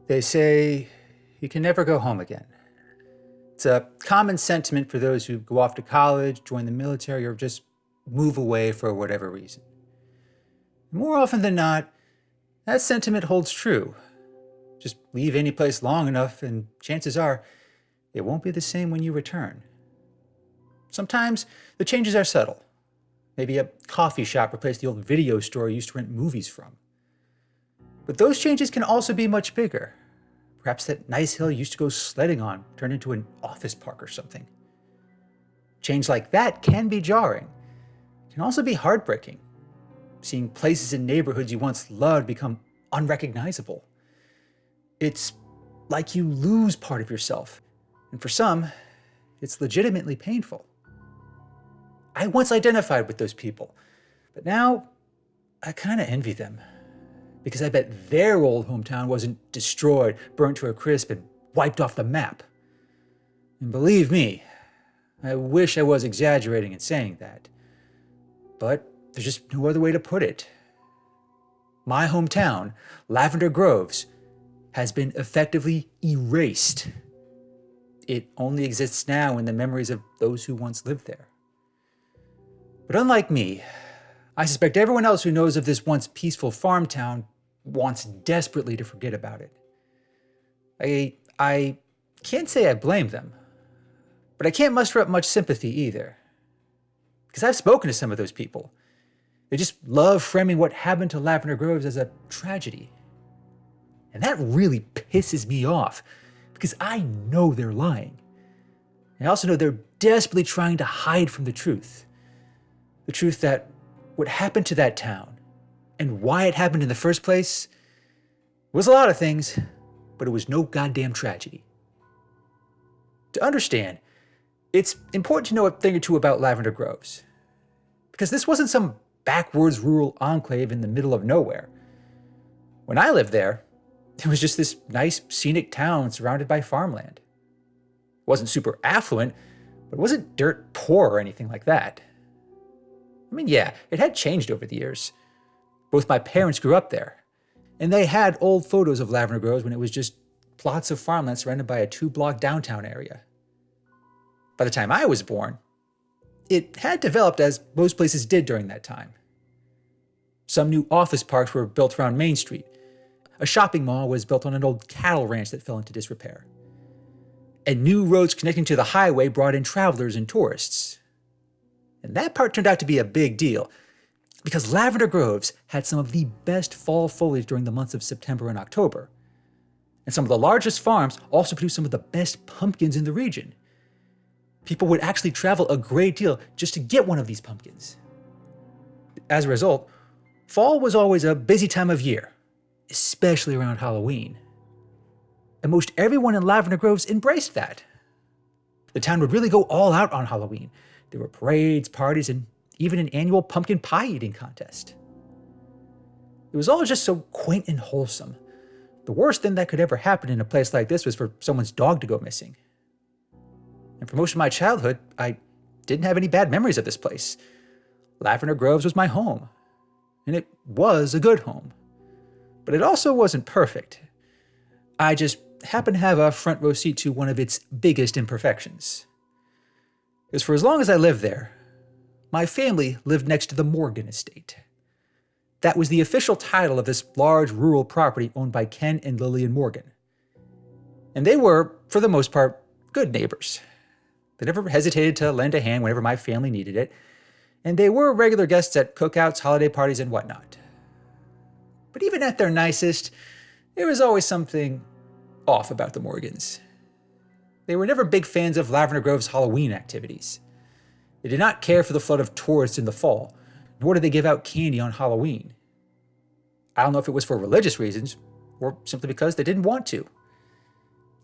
They say you can never go home again. It's a common sentiment for those who go off to college, join the military, or just move away for whatever reason. More often than not, that sentiment holds true. Just leave any place long enough, and chances are it won't be the same when you return. Sometimes the changes are subtle. Maybe a coffee shop replaced the old video store you used to rent movies from. But those changes can also be much bigger. Perhaps that nice hill you used to go sledding on turned into an office park or something. Change like that can be jarring. It can also be heartbreaking. Seeing places and neighborhoods you once loved become unrecognizable. It's like you lose part of yourself. And for some, it's legitimately painful. I once identified with those people, but now I kind of envy them. Because I bet their old hometown wasn't destroyed, burnt to a crisp, and wiped off the map. And believe me, I wish I was exaggerating in saying that. But there's just no other way to put it. My hometown, Lavender Groves, has been effectively erased. It only exists now in the memories of those who once lived there. But unlike me, I suspect everyone else who knows of this once peaceful farm town wants desperately to forget about it. I can't say I blame them, but I can't muster up much sympathy either. Because I've spoken to some of those people. They just love framing what happened to Lavender Groves as a tragedy. And that really pisses me off, because I know they're lying. I also know they're desperately trying to hide from the truth. The truth that what happened to that town, and why it happened in the first place, was a lot of things, but it was no goddamn tragedy. To understand, it's important to know a thing or two about Lavender Groves. Because this wasn't some backwoods rural enclave in the middle of nowhere. When I lived there, it was just this nice scenic town surrounded by farmland. It wasn't super affluent, but it wasn't dirt poor or anything like that. I mean, yeah, it had changed over the years. Both my parents grew up there, and they had old photos of Lavender Groves when it was just plots of farmland surrounded by a 2-block downtown area. By the time I was born, it had developed as most places did during that time. Some new office parks were built around Main Street. A shopping mall was built on an old cattle ranch that fell into disrepair. And new roads connecting to the highway brought in travelers and tourists. And that part turned out to be a big deal, because Lavender Groves had some of the best fall foliage during the months of September and October. And some of the largest farms also produced some of the best pumpkins in the region. People would actually travel a great deal just to get one of these pumpkins. As a result, fall was always a busy time of year, especially around Halloween. And most everyone in Lavender Groves embraced that. The town would really go all out on Halloween. There were parades, parties, and even an annual pumpkin pie eating contest. It was all just so quaint and wholesome. The worst thing that could ever happen in a place like this was for someone's dog to go missing. And for most of my childhood, I didn't have any bad memories of this place. Lavender Groves was my home, and it was a good home. But it also wasn't perfect. I just happened to have a front row seat to one of its biggest imperfections. Because for as long as I lived there, my family lived next to the Morgan estate. That was the official title of this large rural property owned by Ken and Lillian Morgan. And they were, for the most part, good neighbors. They never hesitated to lend a hand whenever my family needed it, and they were regular guests at cookouts, holiday parties, and whatnot. But even at their nicest, there was always something off about the Morgans. They were never big fans of Lavender Grove's Halloween activities. They did not care for the flood of tourists in the fall, nor did they give out candy on Halloween. I don't know if it was for religious reasons, or simply because they didn't want to.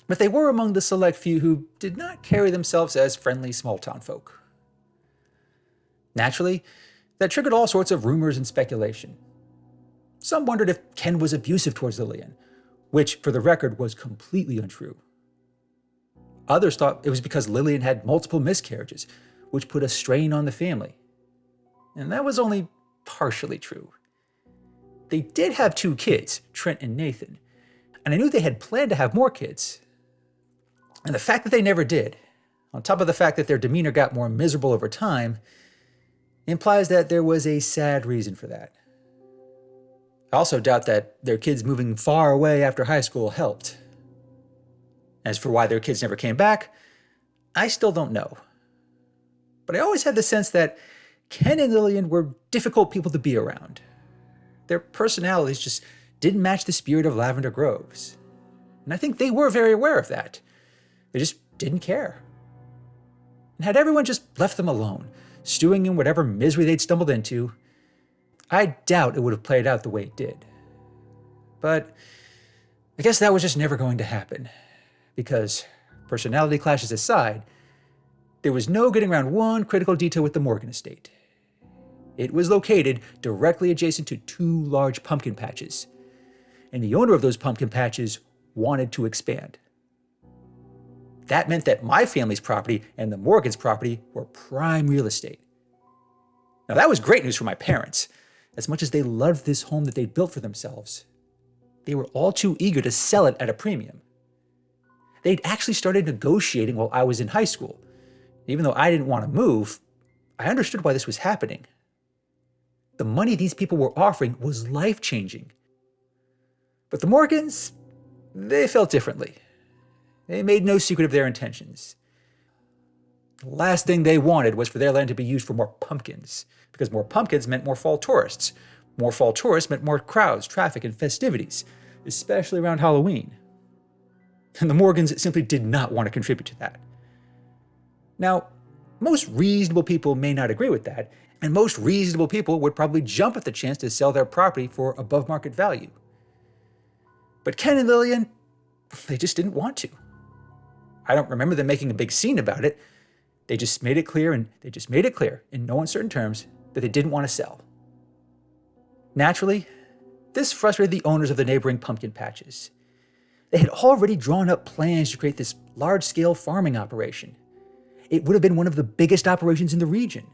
But they were among the select few who did not carry themselves as friendly small-town folk. Naturally, that triggered all sorts of rumors and speculation. Some wondered if Ken was abusive towards Lillian, which, for the record, was completely untrue. Others thought it was because Lillian had multiple miscarriages, which put a strain on the family. And that was only partially true. They did have 2 kids, Trent and Nathan. And I knew they had planned to have more kids. And the fact that they never did, on top of the fact that their demeanor got more miserable over time, implies that there was a sad reason for that. I also doubt that their kids moving far away after high school helped. As for why their kids never came back, I still don't know. But I always had the sense that Ken and Lillian were difficult people to be around. Their personalities just didn't match the spirit of Lavender Groves. And I think they were very aware of that. They just didn't care. And had everyone just left them alone, stewing in whatever misery they'd stumbled into, I doubt it would have played out the way it did. But I guess that was just never going to happen. Because, personality clashes aside, there was no getting around one critical detail with the Morgan estate. It was located directly adjacent to 2 large pumpkin patches. And the owner of those pumpkin patches wanted to expand. That meant that my family's property and the Morgans' property were prime real estate. Now that was great news for my parents. As much as they loved this home that they'd built for themselves, they were all too eager to sell it at a premium. They'd actually started negotiating while I was in high school. Even though I didn't want to move, I understood why this was happening. The money these people were offering was life-changing. But the Morgans, they felt differently. They made no secret of their intentions. The last thing they wanted was for their land to be used for more pumpkins, because more pumpkins meant more fall tourists. More fall tourists meant more crowds, traffic, and festivities, especially around Halloween. And the Morgans simply did not want to contribute to that. Now, most reasonable people may not agree with that, and most reasonable people would probably jump at the chance to sell their property for above market value. But Ken and Lillian, they just didn't want to. I don't remember them making a big scene about it. They just made it clear in no uncertain terms that they didn't want to sell. Naturally, this frustrated the owners of the neighboring pumpkin patches. They had already drawn up plans to create this large-scale farming operation. It would have been one of the biggest operations in the region.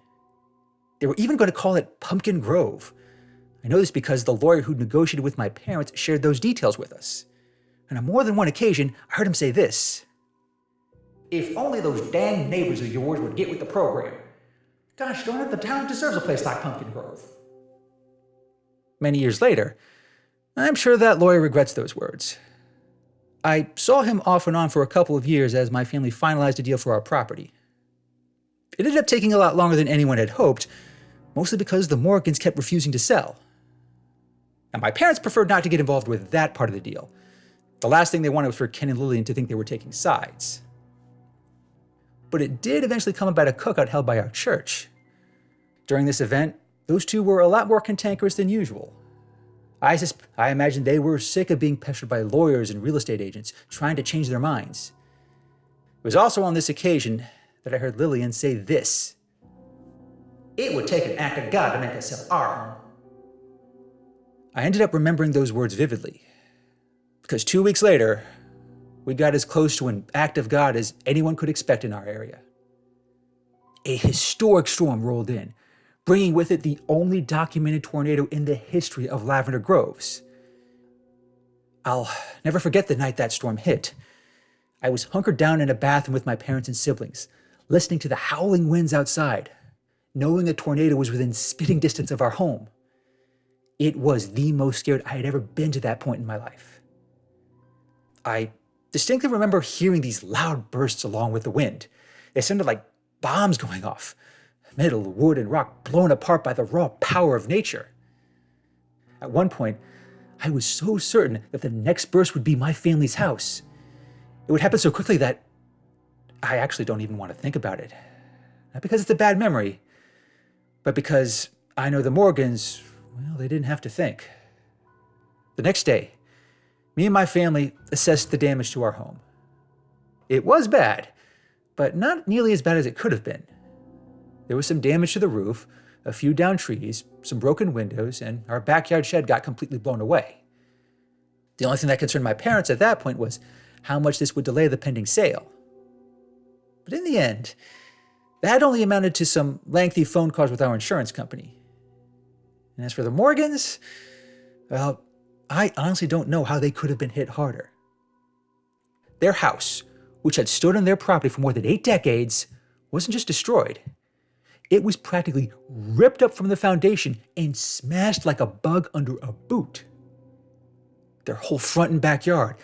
They were even going to call it Pumpkin Grove. I know this because the lawyer who negotiated with my parents shared those details with us. And on more than one occasion, I heard him say this: "If only those dang neighbors of yours would get with the program. Gosh darn it, the town deserves a place like Pumpkin Grove." Many years later, I'm sure that lawyer regrets those words. I saw him off and on for a couple of years as my family finalized a deal for our property. It ended up taking a lot longer than anyone had hoped, mostly because the Morgans kept refusing to sell. And my parents preferred not to get involved with that part of the deal. The last thing they wanted was for Ken and Lillian to think they were taking sides. But it did eventually come about a cookout held by our church. During this event, those two were a lot more cantankerous than usual. I imagine they were sick of being pestered by lawyers and real estate agents trying to change their minds. It was also on this occasion that I heard Lillian say this: "It would take an act of God to make us sell our home." I ended up remembering those words vividly, because 2 weeks later, we got as close to an act of God as anyone could expect in our area. A historic storm rolled in, bringing with it the only documented tornado in the history of Lavender Groves. I'll never forget the night that storm hit. I was hunkered down in a bathroom with my parents and siblings, listening to the howling winds outside, knowing a tornado was within spitting distance of our home. It was the most scared I had ever been to that point in my life. I distinctly remember hearing these loud bursts along with the wind. They sounded like bombs going off. Metal, wood, and rock blown apart by the raw power of nature. At one point, I was so certain that the next burst would be my family's house. It would happen so quickly that I actually don't even want to think about it. Not because it's a bad memory, but because I know the Morgans, well, they didn't have to think. The next day, me and my family assessed the damage to our home. It was bad, but not nearly as bad as it could have been. There was some damage to the roof, a few downed trees, some broken windows, and our backyard shed got completely blown away. The only thing that concerned my parents at that point was how much this would delay the pending sale. But in the end, that only amounted to some lengthy phone calls with our insurance company. And as for the Morgans, well, I honestly don't know how they could have been hit harder. Their house, which had stood on their property for more than 8 decades, wasn't just destroyed. It was practically ripped up from the foundation and smashed like a bug under a boot. Their whole front and backyard,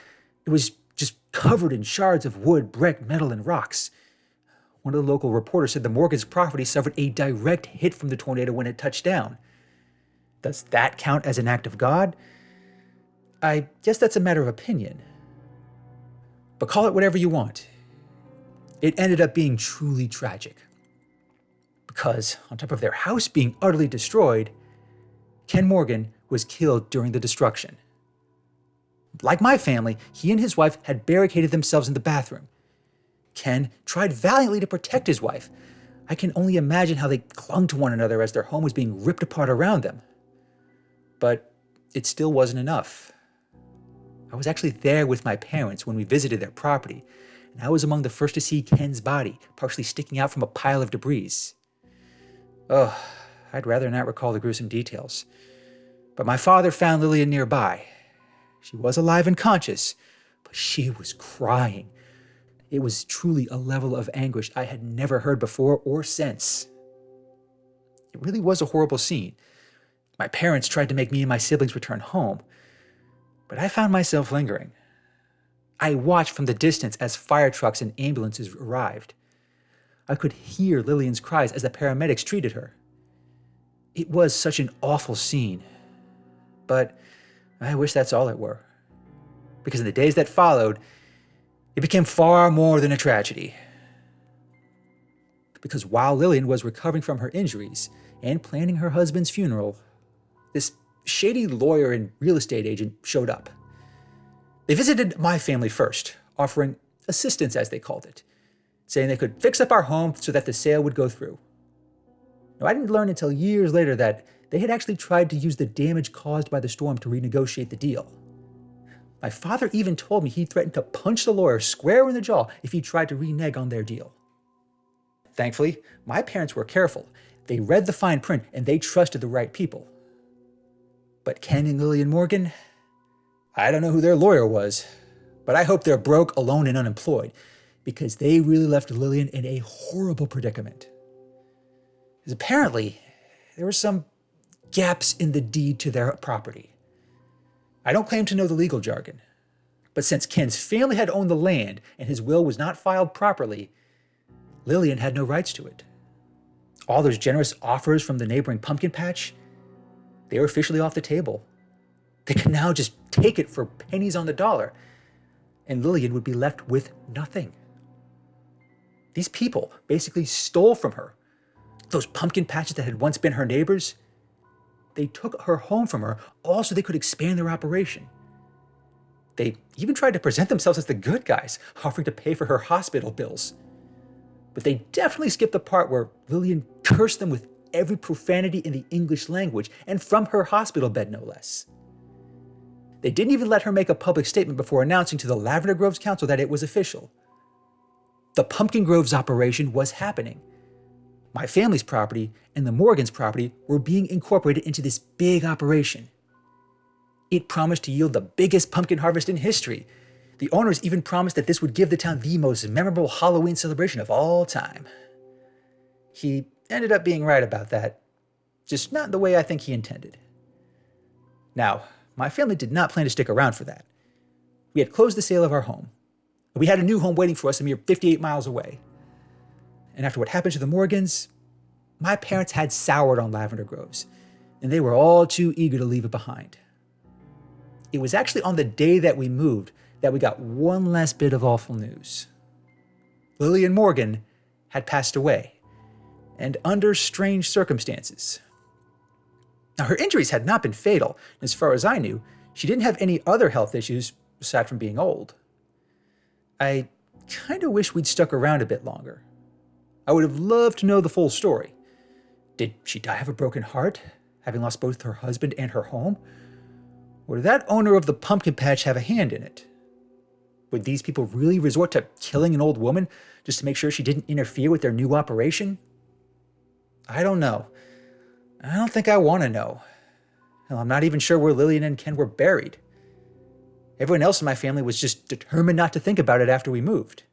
it was just covered in shards of wood, brick, metal, and rocks. One of the local reporters said the Morgan's property suffered a direct hit from the tornado when it touched down. Does that count as an act of God? I guess that's a matter of opinion. But call it whatever you want. It ended up being truly tragic. Because, on top of their house being utterly destroyed, Ken Morgan was killed during the destruction. Like my family, he and his wife had barricaded themselves in the bathroom. Ken tried valiantly to protect his wife. I can only imagine how they clung to one another as their home was being ripped apart around them. But it still wasn't enough. I was actually there with my parents when we visited their property, and I was among the first to see Ken's body partially sticking out from a pile of debris. Oh, I'd rather not recall the gruesome details. But my father found Lillian nearby. She was alive and conscious, but she was crying. It was truly a level of anguish I had never heard before or since. It really was a horrible scene. My parents tried to make me and my siblings return home, but I found myself lingering. I watched from the distance as fire trucks and ambulances arrived. I could hear Lillian's cries as the paramedics treated her. It was such an awful scene, but I wish that's all it were. Because in the days that followed, it became far more than a tragedy. Because while Lillian was recovering from her injuries and planning her husband's funeral, this shady lawyer and real estate agent showed up. They visited my family first, offering assistance, as they called it, saying they could fix up our home so that the sale would go through. Now, I didn't learn until years later that they had actually tried to use the damage caused by the storm to renegotiate the deal. My father even told me he threatened to punch the lawyer square in the jaw if he tried to renege on their deal. Thankfully, my parents were careful. They read the fine print and they trusted the right people. But Ken and Lillian Morgan, I don't know who their lawyer was, but I hope they're broke, alone, and unemployed, because they really left Lillian in a horrible predicament. Because apparently, there were some gaps in the deed to their property. I don't claim to know the legal jargon, but since Ken's family had owned the land and his will was not filed properly, Lillian had no rights to it. All those generous offers from the neighboring pumpkin patch, they were officially off the table. They could now just take it for pennies on the dollar, and Lillian would be left with nothing. These people basically stole from her. Those pumpkin patches that had once been her neighbors, they took her home from her all so they could expand their operation. They even tried to present themselves as the good guys, offering to pay for her hospital bills. But they definitely skipped the part where Lillian cursed them with every profanity in the English language, and from her hospital bed, no less. They didn't even let her make a public statement before announcing to the Lavender Groves Council that it was official. The Pumpkin Groves operation was happening. My family's property and the Morgans' property were being incorporated into this big operation. It promised to yield the biggest pumpkin harvest in history. The owners even promised that this would give the town the most memorable Halloween celebration of all time. He ended up being right about that, just not the way I think he intended. Now, my family did not plan to stick around for that. We had closed the sale of our home. We had a new home waiting for us a mere 58 miles away. And after what happened to the Morgans, my parents had soured on Lavender Groves, and they were all too eager to leave it behind. It was actually on the day that we moved that we got one last bit of awful news. Lillian Morgan had passed away, and under strange circumstances. Now, her injuries had not been fatal, and as far as I knew, she didn't have any other health issues aside from being old. I kind of wish we'd stuck around a bit longer. I would have loved to know the full story. Did she die of a broken heart, having lost both her husband and her home? Or did that owner of the pumpkin patch have a hand in it? Would these people really resort to killing an old woman just to make sure she didn't interfere with their new operation? I don't know. I don't think I want to know. Hell, I'm not even sure where Lillian and Ken were buried. Everyone else in my family was just determined not to think about it after we moved.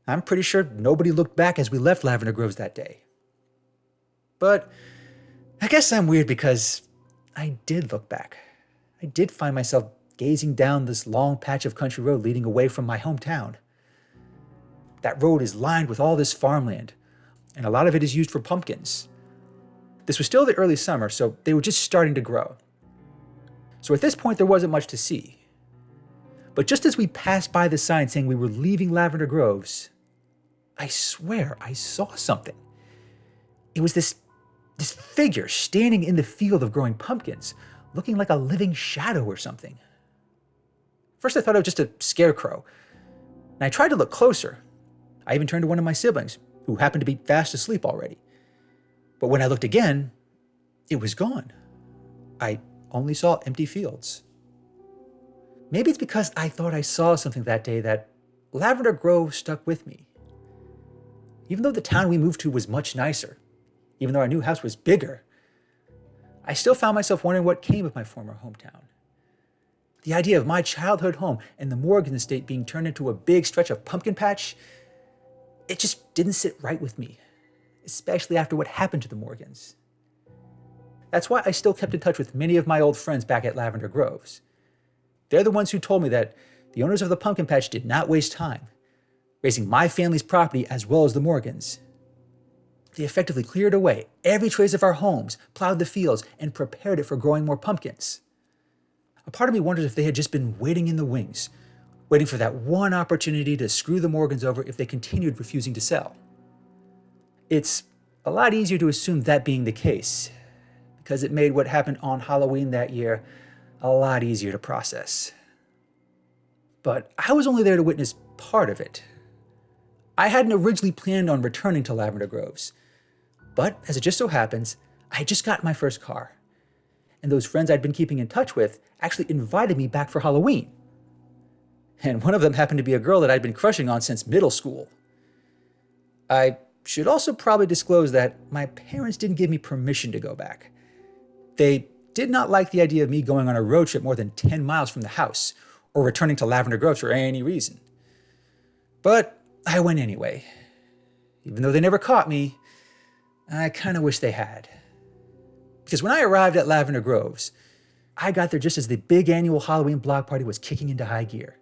I'm pretty sure nobody looked back as we left Lavender Groves that day. But I guess I'm weird because I did look back. I did find myself gazing down this long patch of country road leading away from my hometown. That road is lined with all this farmland, and a lot of it is used for pumpkins. This was still the early summer, so they were just starting to grow. So at this point, there wasn't much to see. But just as we passed by the sign saying we were leaving Lavender Groves, I swear I saw something. It was this figure standing in the field of growing pumpkins, looking like a living shadow or something. First I thought it was just a scarecrow, and I tried to look closer. I even turned to one of my siblings, who happened to be fast asleep already. But when I looked again, it was gone. I only saw empty fields. Maybe it's because I thought I saw something that day that Lavender Grove stuck with me. Even though the town we moved to was much nicer, even though our new house was bigger, I still found myself wondering what came of my former hometown. The idea of my childhood home and the Morgan estate being turned into a big stretch of pumpkin patch, it just didn't sit right with me, especially after what happened to the Morgans. That's why I still kept in touch with many of my old friends back at Lavender Groves. They're the ones who told me that the owners of the pumpkin patch did not waste time, raising my family's property as well as the Morgans. They effectively cleared away every trace of our homes, plowed the fields, and prepared it for growing more pumpkins. A part of me wonders if they had just been waiting in the wings, waiting for that one opportunity to screw the Morgans over if they continued refusing to sell. It's a lot easier to assume that being the case, because it made what happened on Halloween that year a lot easier to process. But I was only there to witness part of it. I hadn't originally planned on returning to Lavender Groves, but as it just so happens, I had just gotten my first car, and those friends I'd been keeping in touch with actually invited me back for Halloween. And one of them happened to be a girl that I'd been crushing on since middle school. I should also probably disclose that my parents didn't give me permission to go back. They did not like the idea of me going on a road trip more than 10 miles from the house, or returning to Lavender Groves for any reason. But I went anyway. Even though they never caught me, I kind of wish they had. Because when I arrived at Lavender Groves, I got there just as the big annual Halloween block party was kicking into high gear.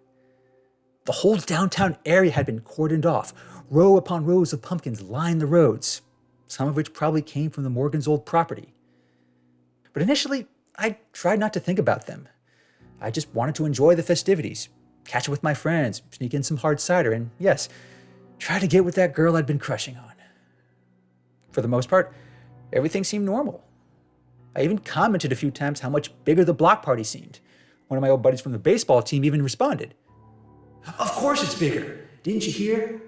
The whole downtown area had been cordoned off. Row upon rows of pumpkins lined the roads, some of which probably came from the Morgans' old property. But initially, I tried not to think about them. I just wanted to enjoy the festivities, catch up with my friends, sneak in some hard cider, and yes, try to get with that girl I'd been crushing on. For the most part, everything seemed normal. I even commented a few times how much bigger the block party seemed. One of my old buddies from the baseball team even responded. "Of course it's bigger. Didn't you hear?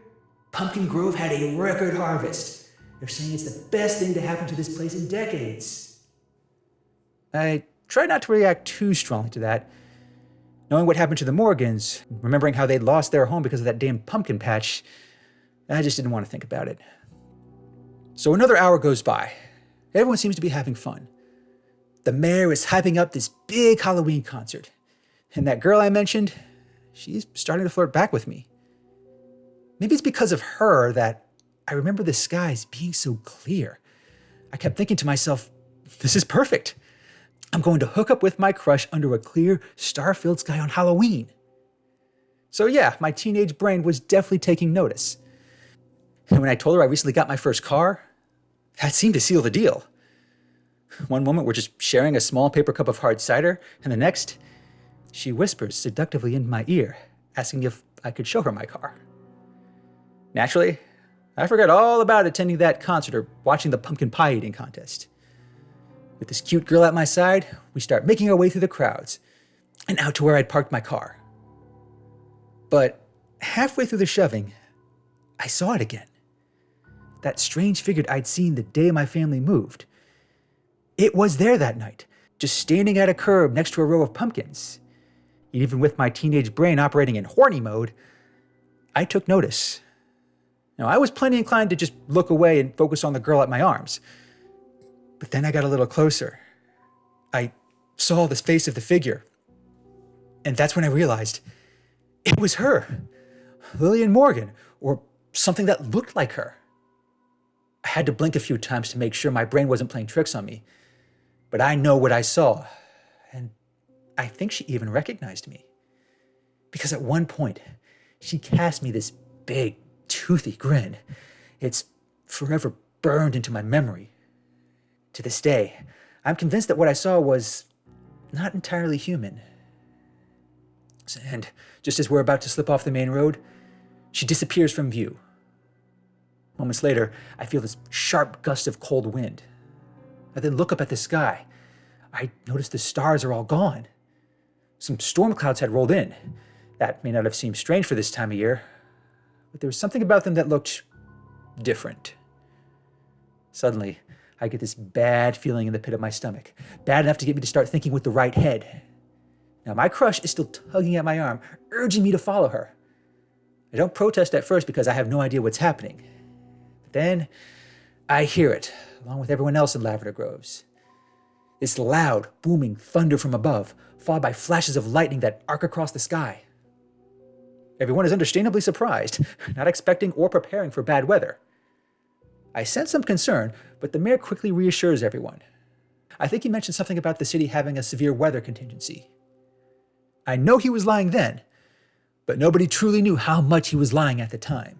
Pumpkin Grove had a record harvest. They're saying it's the best thing to happen to this place in decades." I tried not to react too strongly to that. Knowing what happened to the Morgans, remembering how they'd lost their home because of that damn pumpkin patch, I just didn't want to think about it. So another hour goes by. Everyone seems to be having fun. The mayor is hyping up this big Halloween concert. And that girl I mentioned, she's starting to flirt back with me. Maybe it's because of her that I remember the skies being so clear. I kept thinking to myself, this is perfect. I'm going to hook up with my crush under a clear, star-filled sky on Halloween. So yeah, my teenage brain was definitely taking notice. And when I told her I recently got my first car, that seemed to seal the deal. One moment we're just sharing a small paper cup of hard cider, and the next, she whispers seductively in my ear, asking if I could show her my car. Naturally, I forgot all about attending that concert or watching the pumpkin pie eating contest. With this cute girl at my side, we start making our way through the crowds and out to where I'd parked my car. But halfway through the shoving, I saw it again. That strange figure I'd seen the day my family moved. It was there that night, just standing at a curb next to a row of pumpkins. Even with my teenage brain operating in horny mode, I took notice. Now, I was plenty inclined to just look away and focus on the girl at my arms. But then I got a little closer, I saw the face of the figure, and that's when I realized it was her, Lillian Morgan, or something that looked like her. I had to blink a few times to make sure my brain wasn't playing tricks on me, but I know what I saw, and I think she even recognized me. Because at one point, she cast me this big, toothy grin. It's forever burned into my memory. To this day, I'm convinced that what I saw was not entirely human. And just as we're about to slip off the main road, she disappears from view. Moments later, I feel this sharp gust of cold wind. I then look up at the sky. I notice the stars are all gone. Some storm clouds had rolled in. That may not have seemed strange for this time of year, but there was something about them that looked different. Suddenly, I get this bad feeling in the pit of my stomach, bad enough to get me to start thinking with the right head. Now, my crush is still tugging at my arm, urging me to follow her. I don't protest at first because I have no idea what's happening. But then, I hear it, along with everyone else in Lavender Groves. This loud, booming thunder from above, followed by flashes of lightning that arc across the sky. Everyone is understandably surprised, not expecting or preparing for bad weather. I sense some concern, but the mayor quickly reassures everyone. I think he mentioned something about the city having a severe weather contingency. I know he was lying then, but nobody truly knew how much he was lying at the time.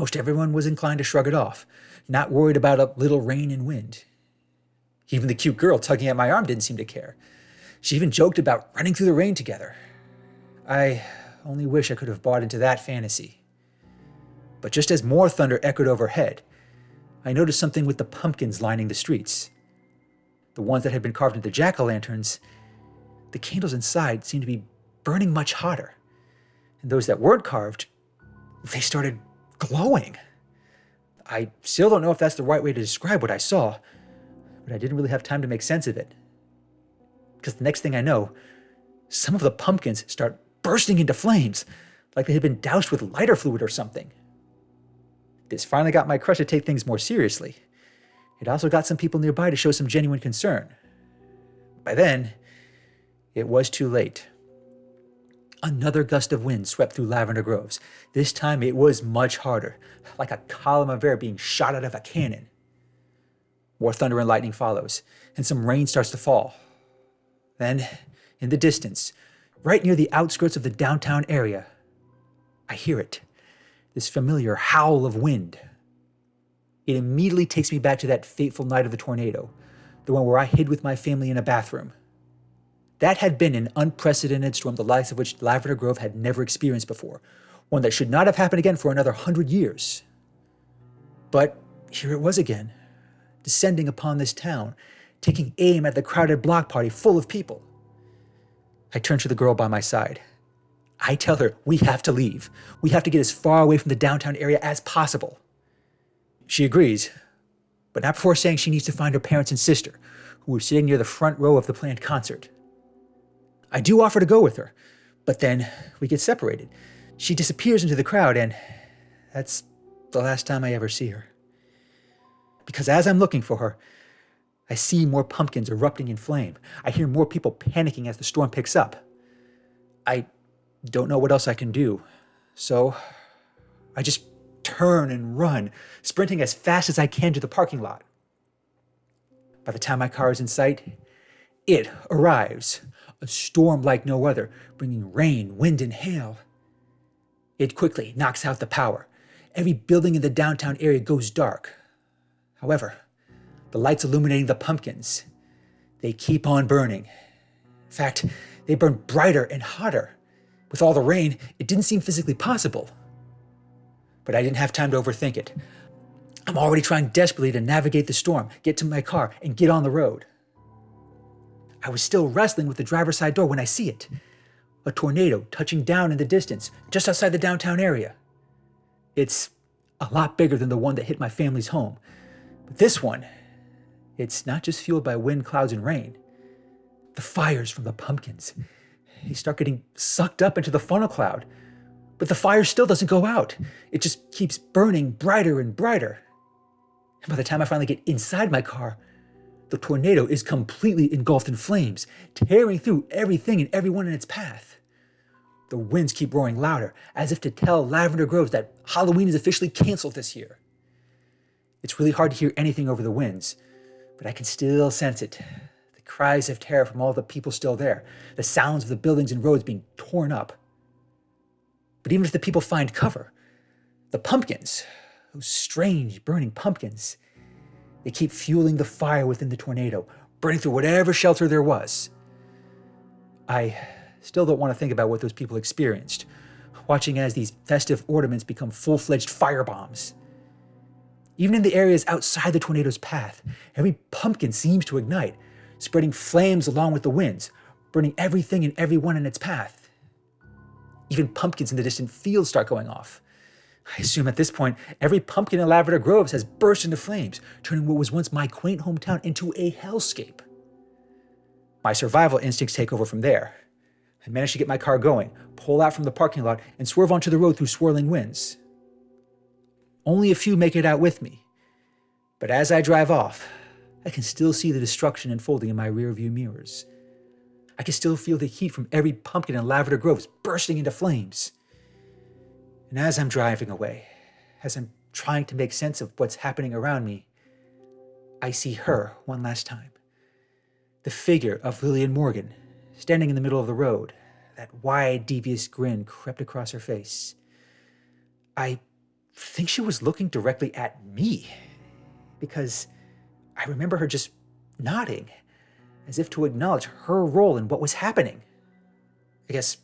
Most everyone was inclined to shrug it off, not worried about a little rain and wind. Even the cute girl tugging at my arm didn't seem to care. She even joked about running through the rain together. I only wish I could have bought into that fantasy. But just as more thunder echoed overhead, I noticed something with the pumpkins lining the streets. The ones that had been carved into jack-o'-lanterns, the candles inside seemed to be burning much hotter. And those that weren't carved, they started glowing. I still don't know if that's the right way to describe what I saw, but I didn't really have time to make sense of it. Because the next thing I know, some of the pumpkins start bursting into flames, like they had been doused with lighter fluid or something. This finally got my crush to take things more seriously. It also got some people nearby to show some genuine concern. By then, it was too late. Another gust of wind swept through Lavender Groves. This time it was much harder, like a column of air being shot out of a cannon. More thunder and lightning follows, and some rain starts to fall. Then, in the distance, right near the outskirts of the downtown area, I hear it, this familiar howl of wind. It immediately takes me back to that fateful night of the tornado, the one where I hid with my family in a bathroom. That had been an unprecedented storm, the likes of which Lavender Grove had never experienced before, one that should not have happened again for another 100 years. But here it was again, descending upon this town, taking aim at the crowded block party full of people. I turn to the girl by my side. I tell her we have to leave. We have to get as far away from the downtown area as possible. She agrees, but not before saying she needs to find her parents and sister, who were sitting near the front row of the planned concert. I do offer to go with her, but then we get separated. She disappears into the crowd, and that's the last time I ever see her. Because as I'm looking for her, I see more pumpkins erupting in flame. I hear more people panicking as the storm picks up. I don't know what else I can do, so I just turn and run, sprinting as fast as I can to the parking lot. By the time my car is in sight, it arrives, a storm like no other, bringing rain, wind, and hail. It quickly knocks out the power. Every building in the downtown area goes dark. However, the lights illuminating the pumpkins, they keep on burning. In fact, they burn brighter and hotter. With all the rain, it didn't seem physically possible. But I didn't have time to overthink it. I'm already trying desperately to navigate the storm, get to my car, and get on the road. I was still wrestling with the driver's side door when I see it. A tornado touching down in the distance, just outside the downtown area. It's a lot bigger than the one that hit my family's home. But this one, it's not just fueled by wind, clouds, and rain. The fires from the pumpkins, they start getting sucked up into the funnel cloud. But the fire still doesn't go out. It just keeps burning brighter and brighter. And by the time I finally get inside my car, The tornado is completely engulfed in flames, tearing through everything and everyone in its path. The winds keep roaring louder, as if to tell Lavender Groves that Halloween is officially canceled this year. It's really hard to hear anything over the winds, but I can still sense it. The cries of terror from all the people still there, the sounds of the buildings and roads being torn up. But even if the people find cover, the pumpkins, those strange burning pumpkins, they keep fueling the fire within the tornado, burning through whatever shelter there was. I still don't want to think about what those people experienced, watching as these festive ornaments become full-fledged firebombs. Even in the areas outside the tornado's path, every pumpkin seems to ignite, spreading flames along with the winds, burning everything and everyone in its path. Even pumpkins in the distant fields start going off. I assume at this point, every pumpkin in Lavender Groves has burst into flames, turning what was once my quaint hometown into a hellscape. My survival instincts take over from there. I manage to get my car going, pull out from the parking lot, and swerve onto the road through swirling winds. Only a few make it out with me, but as I drive off, I can still see the destruction unfolding in my rearview mirrors. I can still feel the heat from every pumpkin in Lavender Groves bursting into flames. And as I'm driving away, as I'm trying to make sense of what's happening around me, I see her one last time. The figure of Lillian Morgan, standing in the middle of the road. That wide, devious grin crept across her face. I think she was looking directly at me, because I remember her just nodding, as if to acknowledge her role in what was happening. I guess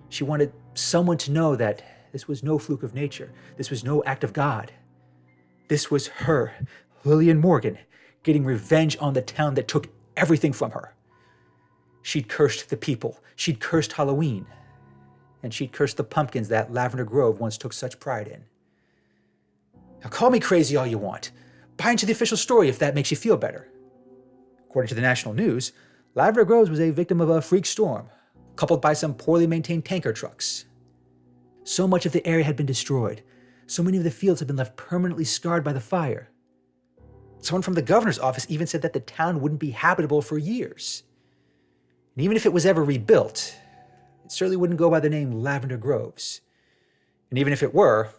she wanted someone to know that this was no fluke of nature. This was no act of God. This was her, Lillian Morgan, getting revenge on the town that took everything from her. She'd cursed the people. She'd cursed Halloween. And she'd cursed the pumpkins that Lavender Grove once took such pride in. Now call me crazy all you want. Buy into the official story if that makes you feel better. According to the national news, Lavender Groves was a victim of a freak storm, coupled by some poorly maintained tanker trucks. So much of the area had been destroyed. So many of the fields had been left permanently scarred by the fire. Someone from the governor's office even said that the town wouldn't be habitable for years. And even if it was ever rebuilt, it certainly wouldn't go by the name Lavender Groves. And even if it were,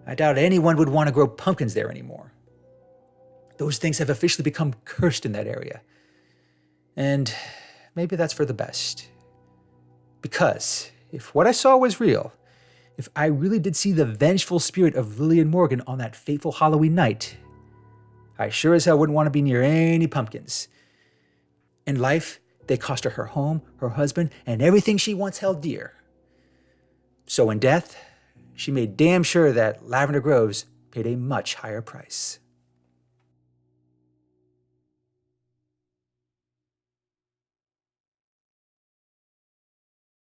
I doubt anyone would want to grow pumpkins there anymore. Those things have officially become cursed in that area. And maybe that's for the best. Because if what I saw was real, if I really did see the vengeful spirit of Lillian Morgan on that fateful Halloween night, I sure as hell wouldn't want to be near any pumpkins. In life, they cost her home, her husband, and everything she once held dear. So in death, she made damn sure that Lavender Groves paid a much higher price.